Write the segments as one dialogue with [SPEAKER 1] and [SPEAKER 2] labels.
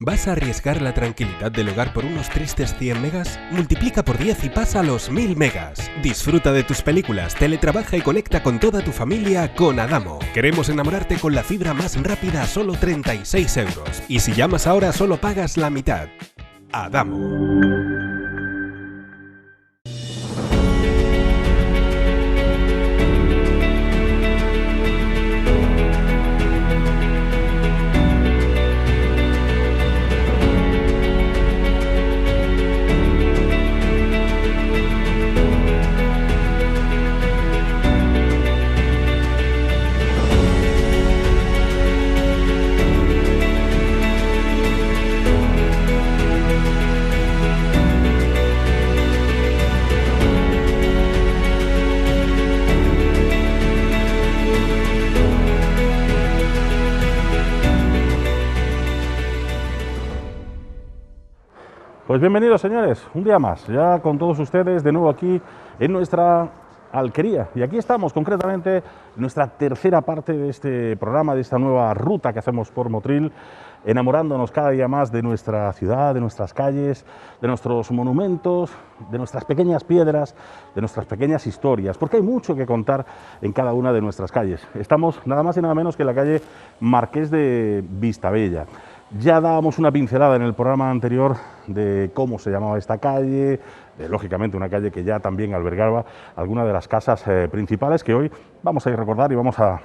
[SPEAKER 1] ¿Vas a arriesgar la tranquilidad del hogar por unos tristes 100 megas? Multiplica por 10 y pasa a los 1000 megas. Disfruta de tus películas, teletrabaja y conecta con toda tu familia con Adamo. Queremos enamorarte con la fibra más rápida a solo 36 euros. Y si llamas ahora solo pagas la mitad. Adamo.
[SPEAKER 2] Pues bienvenidos, señores, un día más, ya con todos ustedes de nuevo aquí en nuestra alquería. Y aquí estamos concretamente en nuestra tercera parte de este programa, de esta nueva ruta que hacemos por Motril, enamorándonos cada día más de nuestra ciudad, de nuestras calles, de nuestros monumentos, de nuestras pequeñas piedras, de nuestras pequeñas historias, porque hay mucho que contar en cada una de nuestras calles. Estamos nada más y nada menos que en la calle Marqués de Vistabella. Ya dábamos una pincelada en el programa anterior de cómo se llamaba esta calle, lógicamente una calle que ya también albergaba algunas de las casas principales que hoy vamos a ir a recordar y vamos a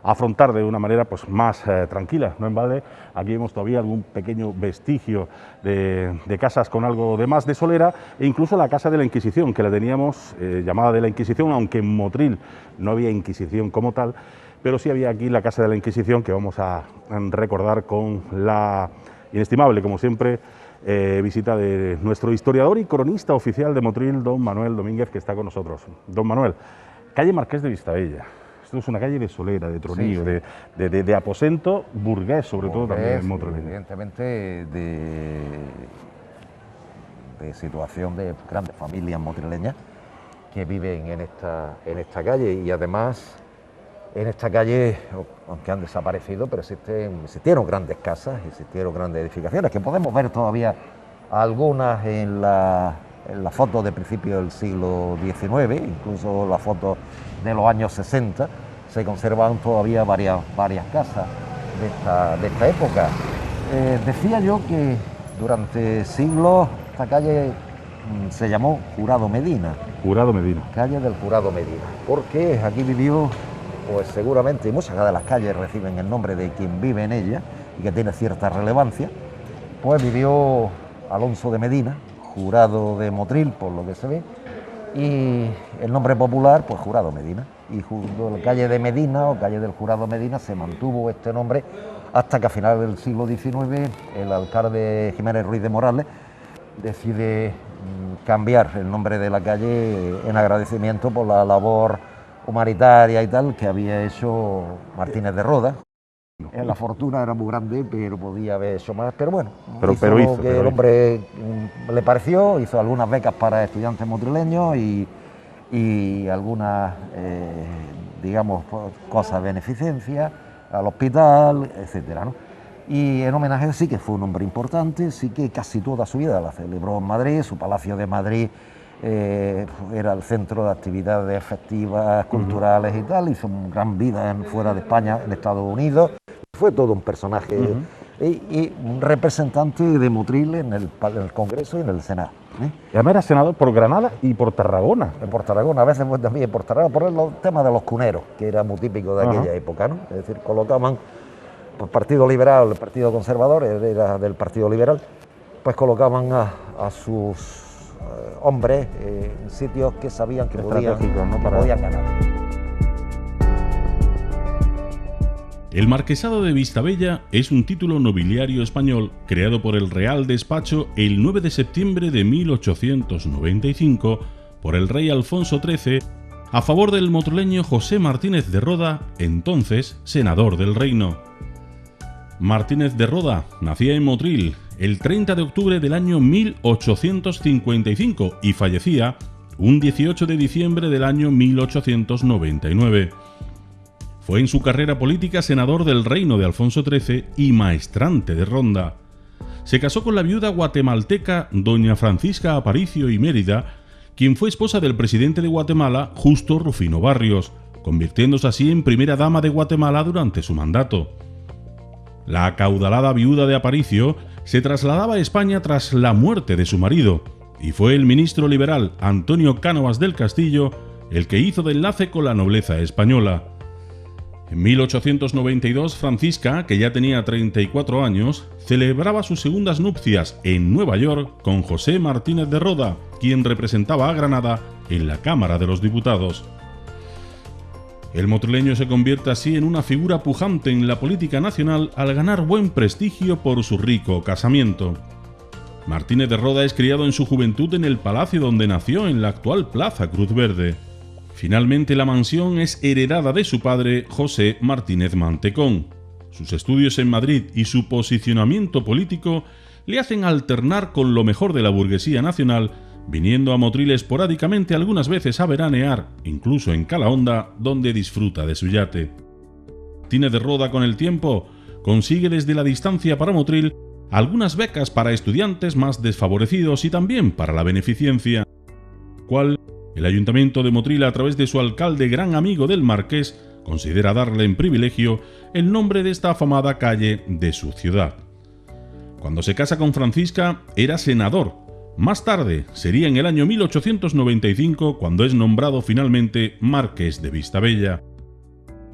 [SPEAKER 2] afrontar de una manera pues más tranquila. No en balde, aquí vemos todavía algún pequeño vestigio de casas con algo de más de solera, e incluso la casa de la Inquisición, que la teníamos llamada de la Inquisición, aunque en Motril no había Inquisición como tal, pero sí había aquí la Casa de la Inquisición, que vamos a recordar con la inestimable, como siempre, visita de nuestro historiador y cronista oficial de Motril, don Manuel Domínguez, que está con nosotros. Don Manuel, calle Marqués de Vistabella. Esto es una calle de solera, de tronillo, sí, sí. De aposento burgués, sobre todo también en Motril.
[SPEAKER 3] Evidentemente de situación de grandes familias motrileñas que viven en esta calle, y además en esta calle, aunque han desaparecido, pero existieron grandes casas, existieron grandes edificaciones, que podemos ver todavía algunas en la fotos de principios del siglo XIX, incluso las fotos de los años 60, se conservan todavía varias casas de esta época. Decía yo que durante siglos esta calle se llamó Jurado Medina.
[SPEAKER 2] Jurado Medina.
[SPEAKER 3] Calle del Jurado Medina, porque aquí vivió, pues seguramente muchas de las calles reciben el nombre de quien vive en ella y que tiene cierta relevancia, pues vivió Alonso de Medina, jurado de Motril, por lo que se ve, y el nombre popular, pues Jurado Medina. Y junto a la calle de Medina, o calle del Jurado Medina, se mantuvo este nombre hasta que a finales del siglo XIX el alcalde Jiménez Ruiz de Morales decide cambiar el nombre de la calle en agradecimiento por la labor humanitaria y tal que había hecho Martínez de Roda. La fortuna era muy grande, pero podía haber hecho más, pero bueno, hizo lo que el hombre le pareció, hizo algunas becas para estudiantes motrileños y algunas, digamos, cosas de beneficencia al hospital, etcétera, ¿no? Y en homenaje sí que fue un hombre importante, sí que casi toda su vida la celebró en Madrid, su Palacio de Madrid era el centro de actividades festivas, culturales y tal, hizo una gran vida fuera de España, en Estados Unidos, fue todo un personaje y un representante de Motril en el Congreso y en el Senado.
[SPEAKER 2] Y además era senador por Granada y por Tarragona.
[SPEAKER 3] Por Tarragona, a veces también por Tarragona, por el tema de los cuneros, que era muy típico de aquella época, ¿no? Es decir, colocaban, pues Partido Liberal, el Partido Conservador, era del Partido Liberal, pues colocaban a sus hombres en sitios que sabían que podían ganar.
[SPEAKER 4] El Marquesado de Vistabella es un título nobiliario español creado por el Real Despacho el 9 de septiembre de 1895 por el rey Alfonso XIII a favor del motrileño José Martínez de Roda, entonces senador del reino. Martínez de Roda nacía en Motril el 30 de octubre del año 1855 y fallecía un 18 de diciembre del año 1899. Fue en su carrera política senador del reino de Alfonso XIII y maestrante de Ronda. se casó con la viuda guatemalteca doña Francisca Aparicio y Mérida, quien fue esposa del presidente de Guatemala, Justo Rufino Barrios, convirtiéndose así en primera dama de Guatemala durante su mandato. La acaudalada viuda de Aparicio se trasladaba a España tras la muerte de su marido, y fue el ministro liberal Antonio Cánovas del Castillo el que hizo de enlace con la nobleza española. En 1892, Francisca, que ya tenía 34 años, celebraba sus segundas nupcias en Nueva York con José Martínez de Roda, quien representaba a Granada en la Cámara de los Diputados. El motrileño se convierte así en una figura pujante en la política nacional al ganar buen prestigio por su rico casamiento. Martínez de Roda es criado en su juventud en el palacio donde nació, en la actual Plaza Cruz Verde. Finalmente, la mansión es heredada de su padre, José Martínez Mantecón. Sus estudios en Madrid y su posicionamiento político le hacen alternar con lo mejor de la burguesía nacional, viniendo a Motril esporádicamente algunas veces a veranear, incluso en Calahonda, donde disfruta de su yate. Martínez de Roda, con el tiempo, consigue desde la distancia para Motril algunas becas para estudiantes más desfavorecidos y también para la beneficencia, cual el Ayuntamiento de Motril, a través de su alcalde, gran amigo del marqués, considera darle en privilegio el nombre de esta afamada calle de su ciudad. Cuando se casa con Francisca, era senador. Más tarde, sería en el año 1895 cuando es nombrado finalmente marqués de Vistabella.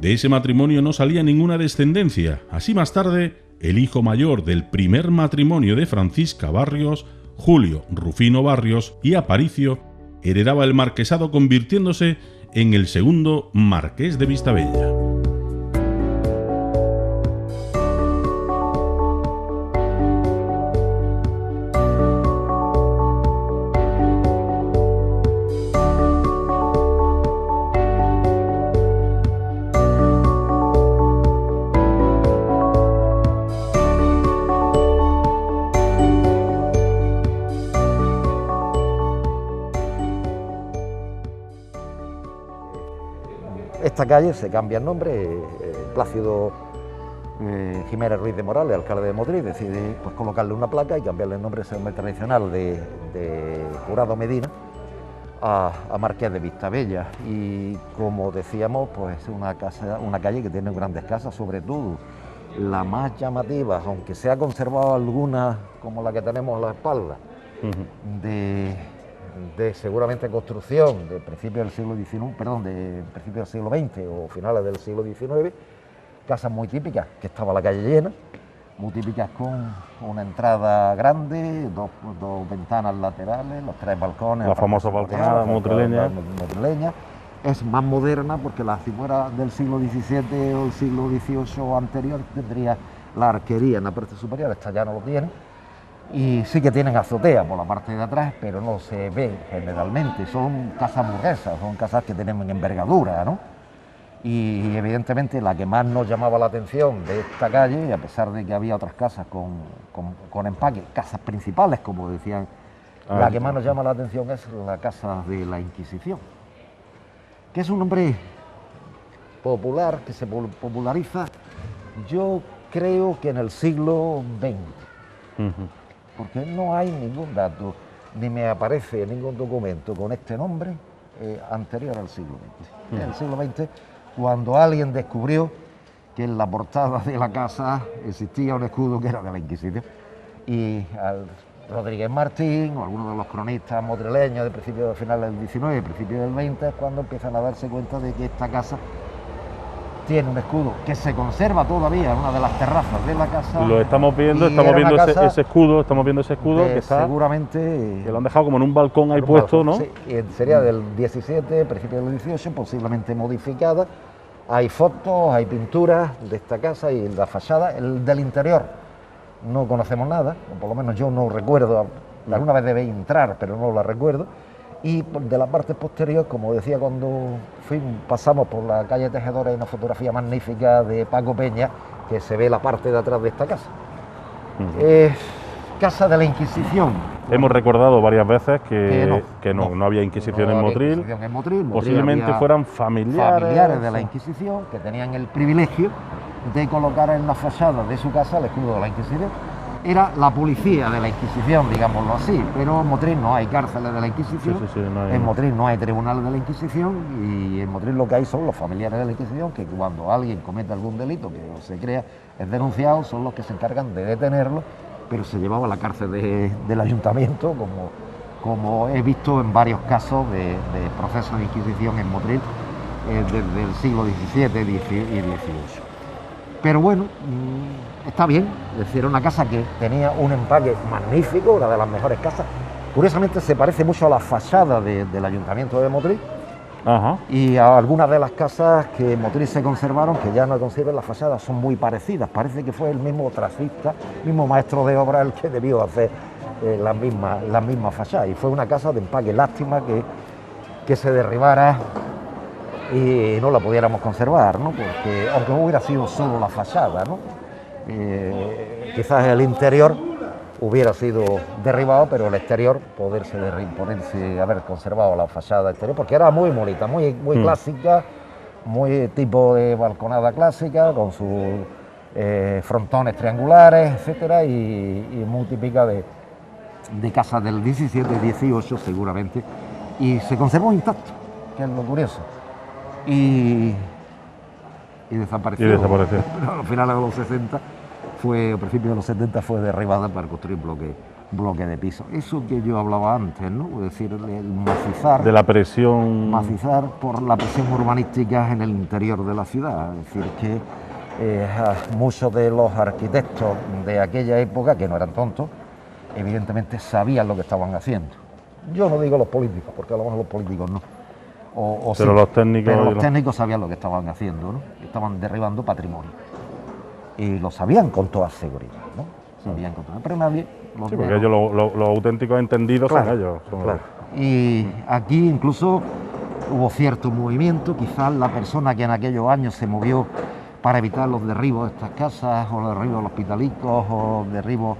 [SPEAKER 4] De ese matrimonio no salía ninguna descendencia. Así, más tarde, el hijo mayor del primer matrimonio de Francisca Barrios, Julio Rufino Barrios y Aparicio, heredaba el marquesado, convirtiéndose en el segundo marqués de Vistabella.
[SPEAKER 3] Esta calle se cambia el nombre, Plácido Jiménez Ruiz de Morales, alcalde de Motril, decide pues colocarle una placa y cambiarle el nombre, ese nombre tradicional de Jurado Medina a Marqués de Vistabella. Y como decíamos, pues una calle que tiene grandes casas, sobre todo la más llamativa, aunque se ha conservado alguna como la que tenemos a la espalda, de seguramente construcción de principios del siglo XIX, perdón, de principios del siglo XX o finales del siglo XIX, casas muy típicas, que estaba la calle llena, muy típicas con una entrada grande, dos ventanas laterales, los tres balcones.
[SPEAKER 2] La famosa balconada motrileña.
[SPEAKER 3] Es más moderna porque si fuera del siglo XVII o el siglo XVIII anterior tendría la arquería en la parte superior, esta ya no lo tiene. Y sí que tienen azotea por la parte de atrás, pero no se ven generalmente. Son casas burguesas, son casas que tienen envergadura, ¿no? Y evidentemente la que más nos llamaba la atención de esta calle, a pesar de que había otras casas con empaque, casas principales, como decían, la que más nos llama la atención es la Casa de la Inquisición, que es un nombre popular, que se populariza, yo creo que en el siglo XX. Porque no hay ningún dato, ni me aparece ningún documento con este nombre anterior al siglo XX. En el siglo XX, cuando alguien descubrió que en la portada de la casa existía un escudo que era de la Inquisición, y Rodríguez Martín o algunos de los cronistas motrileños de principios, finales del XIX, principios del XX, es cuando empiezan a darse cuenta de que esta casa tiene un escudo que se conserva todavía en una de las terrazas de la casa.
[SPEAKER 2] Lo estamos viendo, ese escudo que está,
[SPEAKER 3] seguramente,
[SPEAKER 2] que lo han dejado como en un balcón ahí puesto, ¿no?
[SPEAKER 3] Sí, sería del 17, principio del 18, posiblemente modificada. Hay fotos, hay pinturas de esta casa y la fachada, el del interior no conocemos nada, o por lo menos yo no recuerdo, alguna vez debe entrar, pero no la recuerdo. Y de la parte posterior, como decía, cuando pasamos por la calle Tejedora, hay una fotografía magnífica de Paco Peña, que se ve la parte de atrás de esta casa. Casa de la Inquisición.
[SPEAKER 2] Hemos recordado varias veces que no había Inquisición en Motril. Posiblemente fueran familiares
[SPEAKER 3] de la Inquisición, que tenían el privilegio de colocar en la fachada de su casa el escudo de la Inquisición. era la policía de la Inquisición, digámoslo así, pero en Motril no hay cárceles de la Inquisición,
[SPEAKER 2] no hay...
[SPEAKER 3] en Motril no hay tribunales de la Inquisición, y en Motril lo que hay son los familiares de la Inquisición, que cuando alguien comete algún delito que se crea es denunciado, son los que se encargan de detenerlo, pero se llevaba a la cárcel del ayuntamiento, como he visto en varios casos de procesos de Inquisición en Motril desde el siglo XVII y XVIII. Pero bueno, está bien, es decir, era una casa que tenía un empaque magnífico, una de las mejores casas. Curiosamente se parece mucho a la fachada del Ayuntamiento de Motril.
[SPEAKER 2] Ajá.
[SPEAKER 3] Y a algunas de las casas que en Motril se conservaron, que ya no conservan las fachadas, son muy parecidas. Parece que fue el mismo tracista, mismo maestro de obra el que debió hacer la misma fachada. Y fue una casa de empaque. Lástima que se derribara y no la pudiéramos conservar, ¿no? Porque aunque hubiera sido solo la fachada, ¿no? Quizás el interior hubiera sido derribado, pero el exterior poderse haber conservado la fachada exterior, porque era muy bonita, muy clásica, muy tipo de balconada clásica, con sus frontones triangulares, etcétera, y muy típica de casas del 17 y 18 seguramente, y se conservó intacto, que es lo curioso. Y desapareció. Pero a finales de los 60, a principios de los 70 fue derribada para construir bloque de piso. Eso que yo hablaba antes, ¿no? Es decir, el macizar.
[SPEAKER 2] De la presión.
[SPEAKER 3] Macizar por la presión urbanística en el interior de la ciudad. Es decir, que muchos de los arquitectos de aquella época, que no eran tontos, evidentemente sabían lo que estaban haciendo. Yo no digo los políticos, porque a lo mejor los políticos no. Pero sí, los técnicos sabían lo que estaban haciendo, ¿no? Estaban derribando patrimonio. Y lo sabían con toda seguridad, ¿no? Pero nadie...
[SPEAKER 2] Sí, porque ellos, los auténticos entendidos, claro, son ellos.
[SPEAKER 3] Claro. Y aquí incluso hubo cierto movimiento, quizás la persona que en aquellos años se movió para evitar los derribos de estas casas, o los derribos de los hospitalicos, o derribos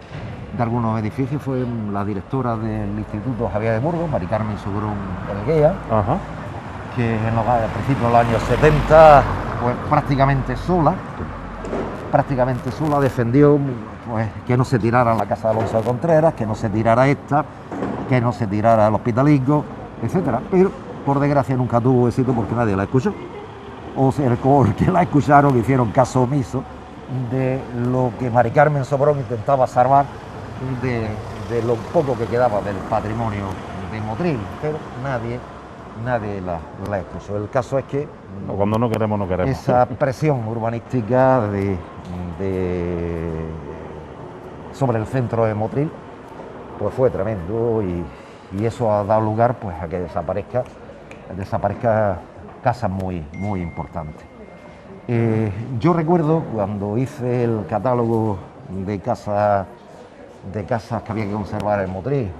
[SPEAKER 3] de algunos edificios, fue la directora del Instituto Javier de Burgos, Mari Carmen Sobrón Elguea. Ajá. Que a principios de los años 70, pues prácticamente sola defendió, pues, que no se tirara la casa de Alonso de Contreras, que no se tirara esta, que no se tirara el Hospitalico, etcétera. Pero por desgracia nunca tuvo éxito porque nadie la escuchó, o sea, que la escucharon hicieron caso omiso de lo que Mari Carmen Sobrón intentaba salvar de lo poco que quedaba del patrimonio de Motril, pero nadie la escuchó. El caso es que
[SPEAKER 2] cuando no queremos, no queremos.
[SPEAKER 3] Esa presión urbanística sobre el centro de Motril pues fue tremendo, y eso ha dado lugar, pues, a que desaparezca casas muy importantes. Yo recuerdo cuando hice el catálogo de casas que había que conservar en Motril.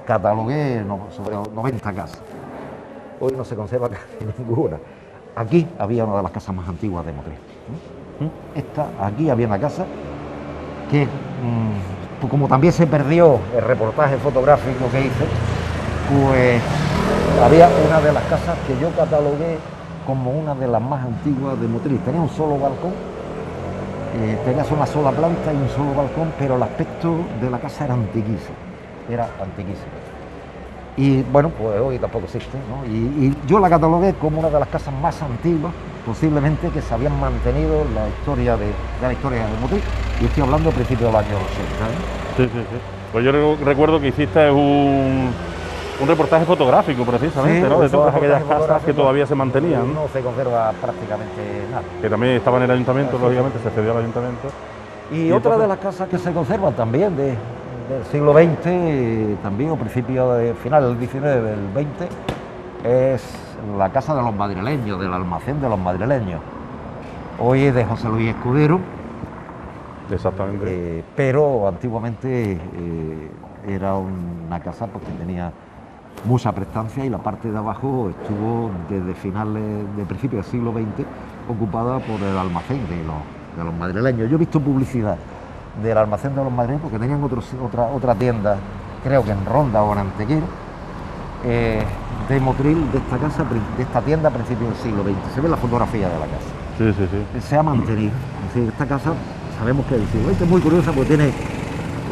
[SPEAKER 3] Catalogué sobre 90 casas. Hoy no se conserva casi ninguna. Aquí había una de las casas más antiguas de Motril. Aquí había una casa que, como también se perdió el reportaje fotográfico que hice, pues había una de las casas que yo catalogué como una de las más antiguas de Motril. Tenía un solo balcón, tenías una sola planta y un solo balcón, pero el aspecto de la casa era antiquísimo. Y bueno, pues hoy tampoco existe, ¿no? Y yo la catalogué como una de las casas más antiguas, posiblemente, que se habían mantenido en la historia de Motril, y estoy hablando a principios del año 80, ¿eh?
[SPEAKER 2] Sí. Pues yo recuerdo que hiciste un reportaje fotográfico, precisamente, sí, ¿no? De todas aquellas casas que todavía se mantenían.
[SPEAKER 3] No se conserva prácticamente nada.
[SPEAKER 2] Que también estaba en el ayuntamiento, lógicamente, se cedió al ayuntamiento.
[SPEAKER 3] Y otra de las casas que se conservan también del siglo XX, también o final del XIX del XX, es la casa de los madrileños, del almacén de los madrileños. Hoy es de José Luis Escudero.
[SPEAKER 2] Exactamente.
[SPEAKER 3] Pero antiguamente era una casa, pues, que tenía mucha prestancia, y la parte de abajo estuvo desde principios del siglo XX ocupada por el almacén de los madrileños. Yo he visto publicidad del almacén de los madrileños porque tenían otra tienda, creo que en Ronda o en Antequera, de Motril, de esta casa, de esta tienda a principios del siglo XX. Se ve la fotografía de la casa.
[SPEAKER 2] Sí.
[SPEAKER 3] Se ha mantenido. Es decir, esta casa sabemos que el siglo XX es muy curiosa porque tiene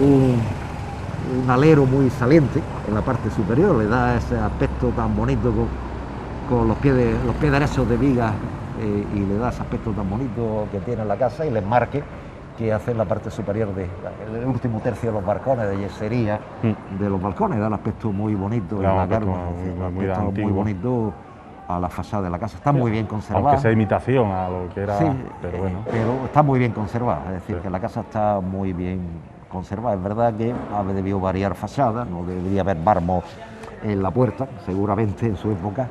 [SPEAKER 3] un alero muy saliente en la parte superior, le da ese aspecto tan bonito con los pies derechos de viga y le da ese aspecto tan bonito que tiene la casa y el enmarque que hace en la parte superior el último tercio de los balcones de yesería de los balcones, da un aspecto muy bonito en la carga, muy bonito a la fachada de la casa. Está muy bien conservada.
[SPEAKER 2] Aunque sea imitación a lo que era,
[SPEAKER 3] sí,
[SPEAKER 2] pero bueno.
[SPEAKER 3] Pero está muy bien conservada, es decir,
[SPEAKER 2] Sí.
[SPEAKER 3] que la casa está muy bien conservada. Es verdad que ha debido variar fachada, no debería haber mármol en la puerta, seguramente en su época.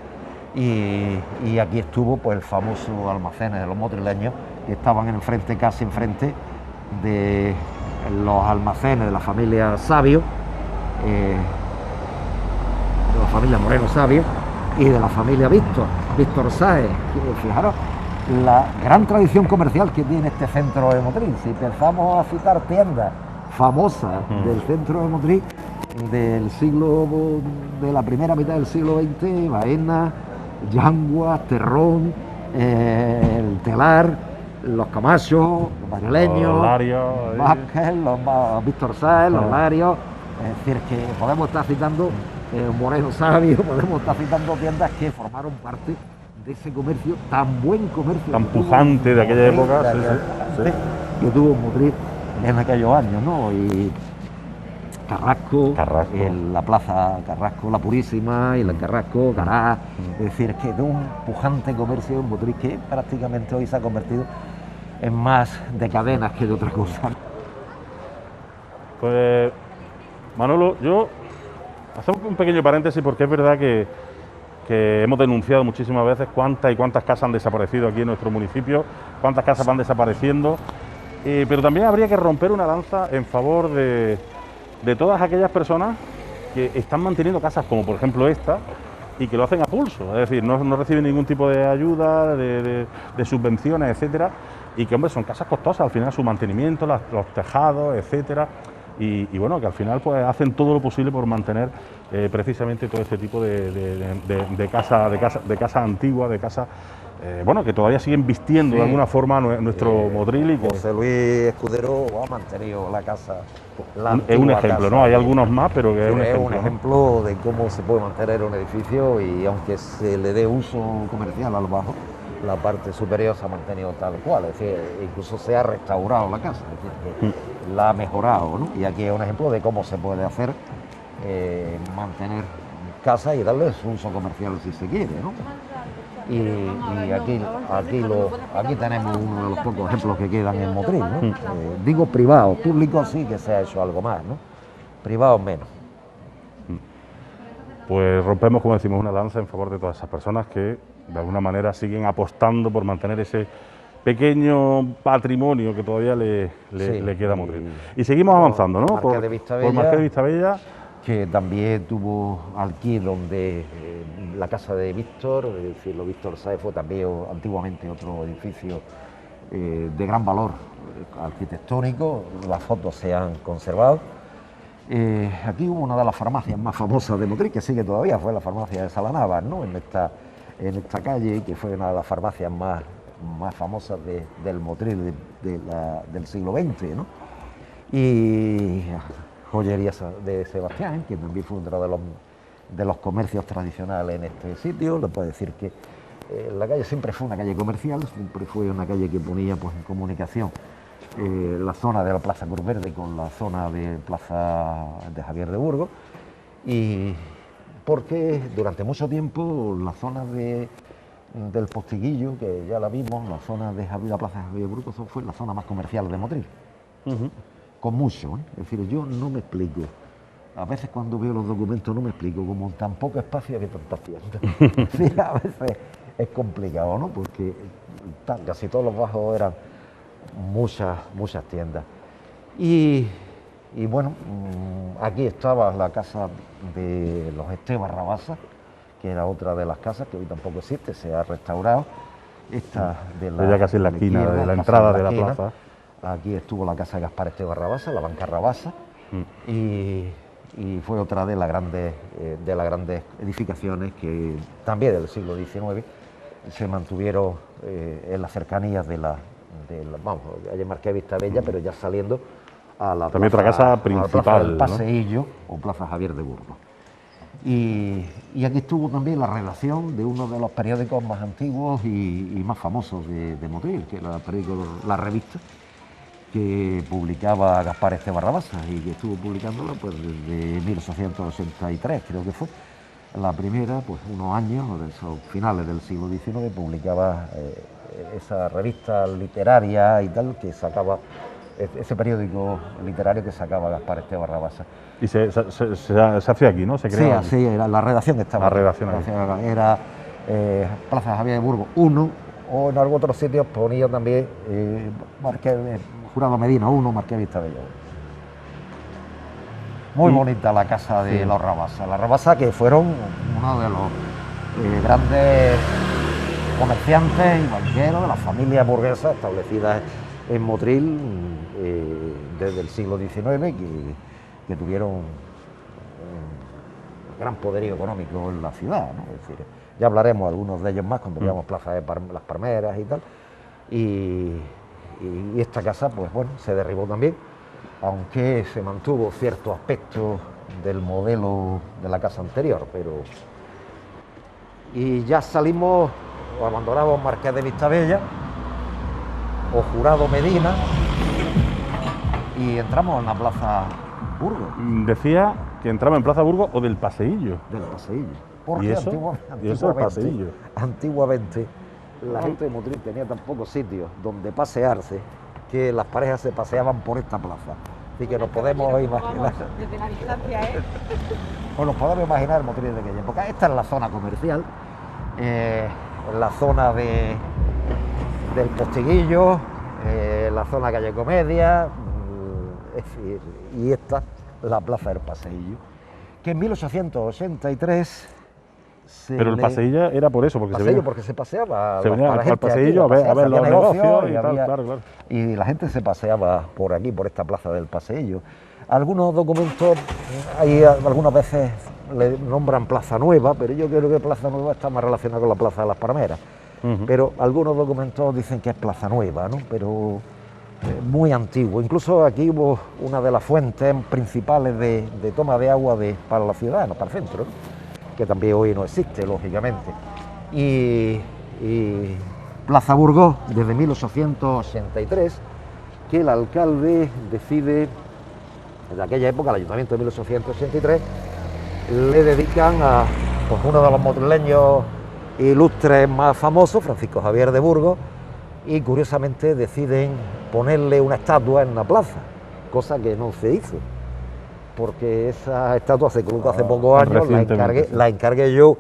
[SPEAKER 3] Y aquí estuvo pues el famoso almacén de los motrileños, que estaban enfrente, casi enfrente de los almacenes de la familia Sabio, de la familia Moreno Sabio y de la familia Víctor Sáez. Fijaros la gran tradición comercial que tiene este centro de Motril. Si empezamos a citar tiendas famosas del centro de Motril de la primera mitad del siglo XX, Baena, Yangua, Terrón, el Telar, los Camacho, los Madrileños,
[SPEAKER 2] Los Larios,
[SPEAKER 3] Vázquez, los Víctor Sáez, los Larios. Es decir, que podemos estar citando Moreno Sabio, podemos estar citando tiendas que formaron parte de ese comercio, tan buen comercio,
[SPEAKER 2] tan pujante de aquella época, sí.
[SPEAKER 3] que tuvo Motril en aquellos años, ¿no? Y Carrasco. En la plaza Carrasco, la Purísima, y la Carrasco, Cará. Es decir, que de un pujante comercio en Motril que prácticamente hoy se ha convertido en más de cadenas que de otra cosa.
[SPEAKER 2] Pues, Manolo, yo hacemos un pequeño paréntesis porque es verdad que hemos denunciado muchísimas veces cuántas y cuántas casas han desaparecido aquí en nuestro municipio, cuántas casas van desapareciendo, pero también habría que romper una lanza en favor de todas aquellas personas que están manteniendo casas como por ejemplo esta y que lo hacen a pulso, es decir, no reciben ningún tipo de ayuda, de subvenciones, etcétera, y que hombre son casas costosas, al final su mantenimiento, los tejados, etcétera, y bueno, que al final pues hacen todo lo posible por mantener precisamente todo este tipo de casas antiguas, de casas bueno, que todavía siguen vistiendo de alguna forma nuestro Motril. Y que
[SPEAKER 3] José Luis Escudero ha mantenido la casa.
[SPEAKER 2] Es un ejemplo, ¿no? Hay algunos más, pero que es un ejemplo.
[SPEAKER 3] Es un ejemplo de cómo se puede mantener un edificio y aunque se le dé uso comercial al bajo, la parte superior se ha mantenido tal cual, es decir, incluso se ha restaurado la casa, es decir, que la ha mejorado, ¿no? Y aquí es un ejemplo de cómo se puede hacer mantener casa y darle su uso comercial si se quiere, ¿no? Y aquí tenemos uno de los pocos ejemplos que quedan en Motril, ¿no? Digo privado, público sí que se ha hecho algo más, ¿no? Privado menos.
[SPEAKER 2] Pues rompemos, como decimos, una lanza en favor de todas esas personas que de alguna manera siguen apostando por mantener ese pequeño patrimonio que todavía le queda a Motril. Y seguimos avanzando, ¿no? Por Marqués de Vistabella,
[SPEAKER 3] que también tuvo aquí donde la casa de Víctor, es decir, Víctor Sáez fue también antiguamente otro edificio de gran valor arquitectónico, las fotos se han conservado. Aquí hubo una de las farmacias más famosas de Motril, que sigue todavía, fue la farmacia de Salanavas, ¿no? En esta calle, que fue una de las farmacias más famosas del Motril del siglo XX, ¿no? Y joyería de Sebastián, que también fue uno de los comercios tradicionales en este sitio. Le puedo decir que la calle siempre fue una calle comercial, siempre fue una calle que ponía pues, en comunicación la zona de la Plaza Cruz Verde con la zona de Plaza de Javier de Burgos, y porque durante mucho tiempo la zona del Postiguillo, que ya la vimos, la zona de la Plaza de Javier de Burgos fue la zona más comercial de Motril. Con mucho, ¿eh? Es decir, yo no me explico. A veces cuando veo los documentos no me explico, como en tan poco espacio había tantas tiendas. Sí, a veces es complicado, ¿no? Porque casi todos los bajos eran muchas tiendas. Y bueno, aquí estaba la casa de los Esteban Rabasa, que era otra de las casas que hoy tampoco existe, se ha restaurado. Esta
[SPEAKER 2] ya casi en la esquina de la entrada de la plaza.
[SPEAKER 3] Aquí estuvo la casa de Gaspar Esteban Rabasa, la banca Rabasa, y fue otra de las grandes edificaciones que también del siglo XIX se mantuvieron en las cercanías de vamos, calle Marqués de Vistabella, pero ya saliendo a la
[SPEAKER 2] también
[SPEAKER 3] plaza,
[SPEAKER 2] otra casa
[SPEAKER 3] a la
[SPEAKER 2] principal,
[SPEAKER 3] plaza del
[SPEAKER 2] ¿no?
[SPEAKER 3] Paseillo o Plaza Javier de Burgos. Y aquí estuvo también la redacción de uno de los periódicos más antiguos y más famosos de Motril, que era el periódico La Revista, que publicaba Gaspar Esteban Rabasa y que estuvo publicándola pues desde 1883, creo que fue. La primera, pues unos años, o de esos finales del siglo XIX, publicaba esa revista literaria y tal, que sacaba, ese periódico literario que sacaba Gaspar Esteban Rabasa.
[SPEAKER 2] Y se hacía aquí, ¿no? Se creaba
[SPEAKER 3] Sí, así, la redacción estaba.
[SPEAKER 2] La redacción aquí.
[SPEAKER 3] Era Plaza Javier de Burgos 1, o en algún otro sitio ponía también Jurado Medina 1, Marqués de Vistabella 1. Muy bonita la casa de los Rabasa. Las Rabasa, que fueron uno de los grandes comerciantes y banqueros de las familias burguesas establecidas en Motril desde el siglo XIX, que tuvieron un gran poderío económico en la ciudad, ¿no? Es decir, ya hablaremos algunos de ellos más cuando veamos Plaza de las Palmeras y tal. Y esta casa, pues bueno, se derribó también, aunque se mantuvo cierto aspecto del modelo de la casa anterior, pero... Y ya salimos, o abandonamos Marqués de Vistabella, o Jurado Medina, y entramos en la Plaza Burgos.
[SPEAKER 2] Decía que entraba en Plaza Burgos o del Paseillo.
[SPEAKER 3] Del Paseillo. Porque
[SPEAKER 2] ¿Y eso? ¿Y eso del Paseillo?
[SPEAKER 3] Antiguamente la gente de Motril tenía tan pocos sitios donde pasearse que las parejas se paseaban por esta plaza. Así que nos podemos imaginar.
[SPEAKER 5] Desde la distancia, ¿eh?
[SPEAKER 3] Pues nos podemos imaginar el Motril de aquella época. Esta es la zona comercial, la zona del Postiguillo, la zona calle Comedia, es decir, y esta, la Plaza del Paseillo, que en 1883...
[SPEAKER 2] Pero el Paseillo era por eso, porque
[SPEAKER 3] porque se paseaba.
[SPEAKER 2] Se venía al
[SPEAKER 3] gente
[SPEAKER 2] Paseillo
[SPEAKER 3] aquí,
[SPEAKER 2] a ver los negocios y tal,
[SPEAKER 3] había,
[SPEAKER 2] claro.
[SPEAKER 3] Y la gente se paseaba por aquí, por esta plaza del Paseillo. Algunos documentos, hay algunas veces le nombran Plaza Nueva, pero yo creo que Plaza Nueva está más relacionada con la Plaza de las Palmeras. Pero algunos documentos dicen que es Plaza Nueva, ¿no? Pero muy antiguo. Incluso aquí hubo una de las fuentes principales de toma de agua para los ciudadanos, para el centro, ¿no? Que también hoy no existe, lógicamente. Y Plaza Burgos, desde 1883, que el alcalde decide, en aquella época, el ayuntamiento de 1883, le dedican a uno de los motrileños ilustres más famosos, Francisco Javier de Burgos, y curiosamente deciden ponerle una estatua en la plaza, cosa que no se hizo, porque esa estatua se colocó hace pocos años, la encargué yo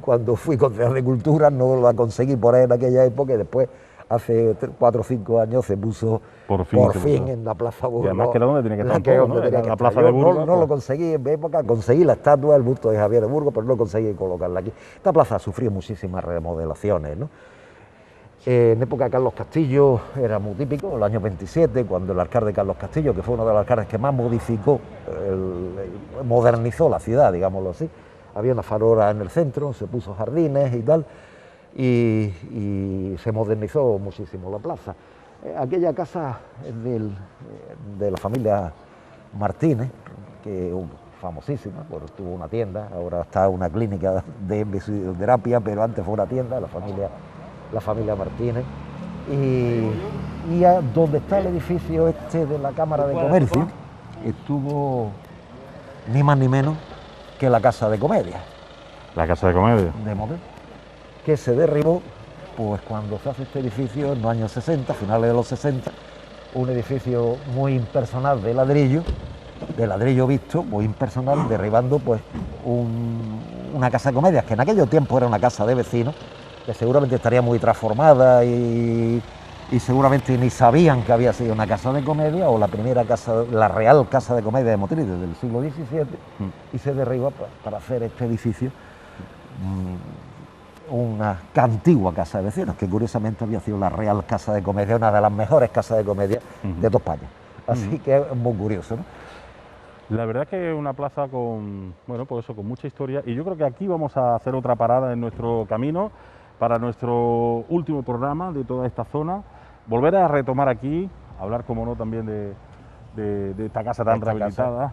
[SPEAKER 3] cuando fui concejal de Cultura, no la conseguí por ahí en aquella época, y después, hace 4 o 5 años, se puso por fin en la Plaza Burgos.
[SPEAKER 2] Y además que era donde tenía que estar, ¿no? En la Plaza de Burgos.
[SPEAKER 3] No lo conseguí en mi época, conseguí la estatua, el busto de Javier de Burgos, pero no conseguí colocarla aquí. Esta plaza sufrió muchísimas remodelaciones, ¿no? En época de Carlos Castillo era muy típico, en el año 27, cuando el alcalde Carlos Castillo, que fue uno de los alcaldes que más modificó, modernizó la ciudad, digámoslo así, había una farola en el centro, se puso jardines y tal, y se modernizó muchísimo la plaza. Aquella casa es de la familia Martínez, que es famosísima, porque tuvo una tienda, ahora está una clínica de fisioterapia, pero antes fue una tienda, la familia Martínez, y donde está el edificio este de la Cámara de Comercio, estuvo ni más ni menos que la Casa de Comedia.
[SPEAKER 2] La Casa de Comedia.
[SPEAKER 3] De Motril, que se derribó pues cuando se hace este edificio en los años 60, finales de los 60, un edificio muy impersonal de ladrillo visto, muy impersonal, derribando pues una casa de comedias, que en aquellos tiempos era una casa de vecinos, que seguramente estaría muy transformada y seguramente ni sabían que había sido una casa de comedia o la primera casa, la Real Casa de Comedia de Motril del siglo XVII, y se derriba para hacer este edificio una antigua casa de vecinos, que curiosamente había sido la Real Casa de Comedia, una de las mejores casas de comedia de toda España. Así que es muy curioso, ¿no?
[SPEAKER 2] La verdad es que es una plaza con mucha historia, y yo creo que aquí vamos a hacer otra parada en nuestro camino para nuestro último programa de toda esta zona, volver a retomar aquí, hablar como no también de esta casa tan rehabilitada,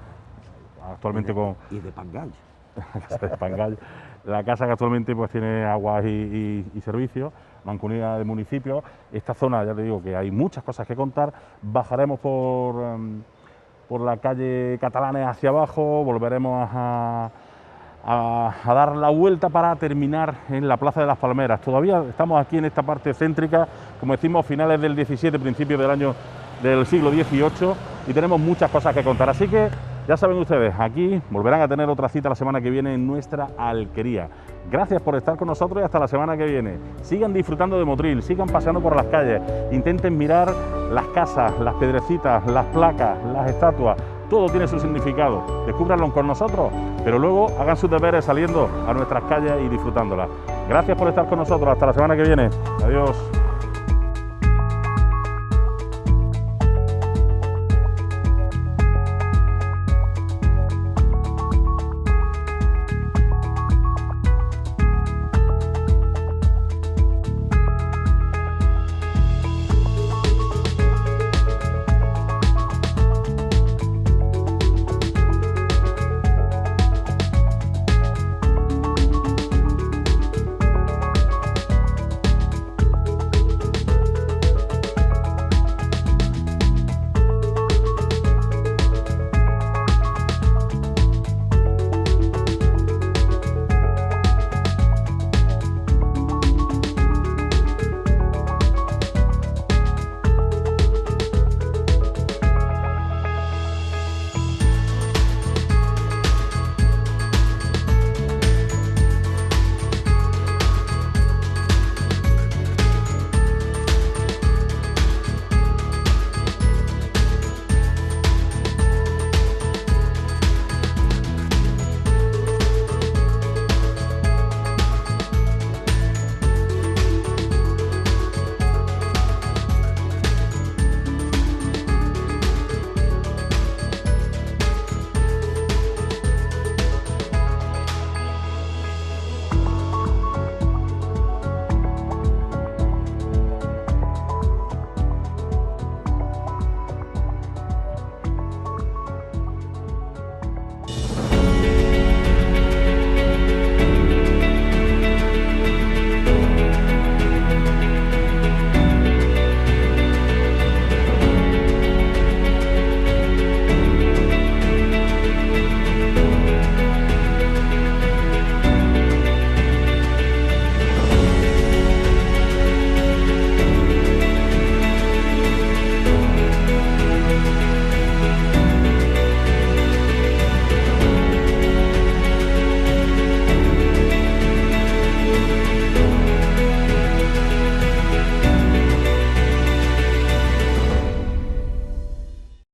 [SPEAKER 2] actualmente con...
[SPEAKER 3] Y de Pangall.
[SPEAKER 2] La casa de Pangall, la casa que actualmente pues tiene aguas y servicios, mancomunidad de municipios. Esta zona, ya te digo que hay muchas cosas que contar. Bajaremos por la calle Catalanes hacia abajo, volveremos a dar la vuelta para terminar en la Plaza de las Palmeras. Todavía estamos aquí en esta parte céntrica, como decimos, finales del 17, principios del siglo XVIII, y tenemos muchas cosas que contar. Así que ya saben ustedes, aquí volverán a tener otra cita la semana que viene en nuestra alquería. Gracias por estar con nosotros y hasta la semana que viene. Sigan disfrutando de Motril, sigan paseando por las calles, intenten mirar las casas, las piedrecitas, las placas, las estatuas. Todo tiene su significado. Descúbranlo con nosotros, pero luego hagan sus deberes saliendo a nuestras calles y disfrutándolas. Gracias por estar con nosotros. Hasta la semana que viene. Adiós.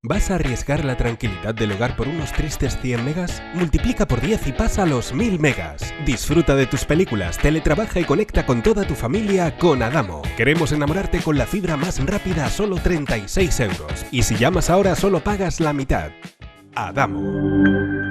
[SPEAKER 1] ¿Vas a arriesgar la tranquilidad del hogar por unos tristes 100 megas? Multiplica por 10 y pasa a los 1000 megas. Disfruta de tus películas, teletrabaja y conecta con toda tu familia con Adamo. Queremos enamorarte con la fibra más rápida a solo 36 euros. Y si llamas ahora solo pagas la mitad. Adamo.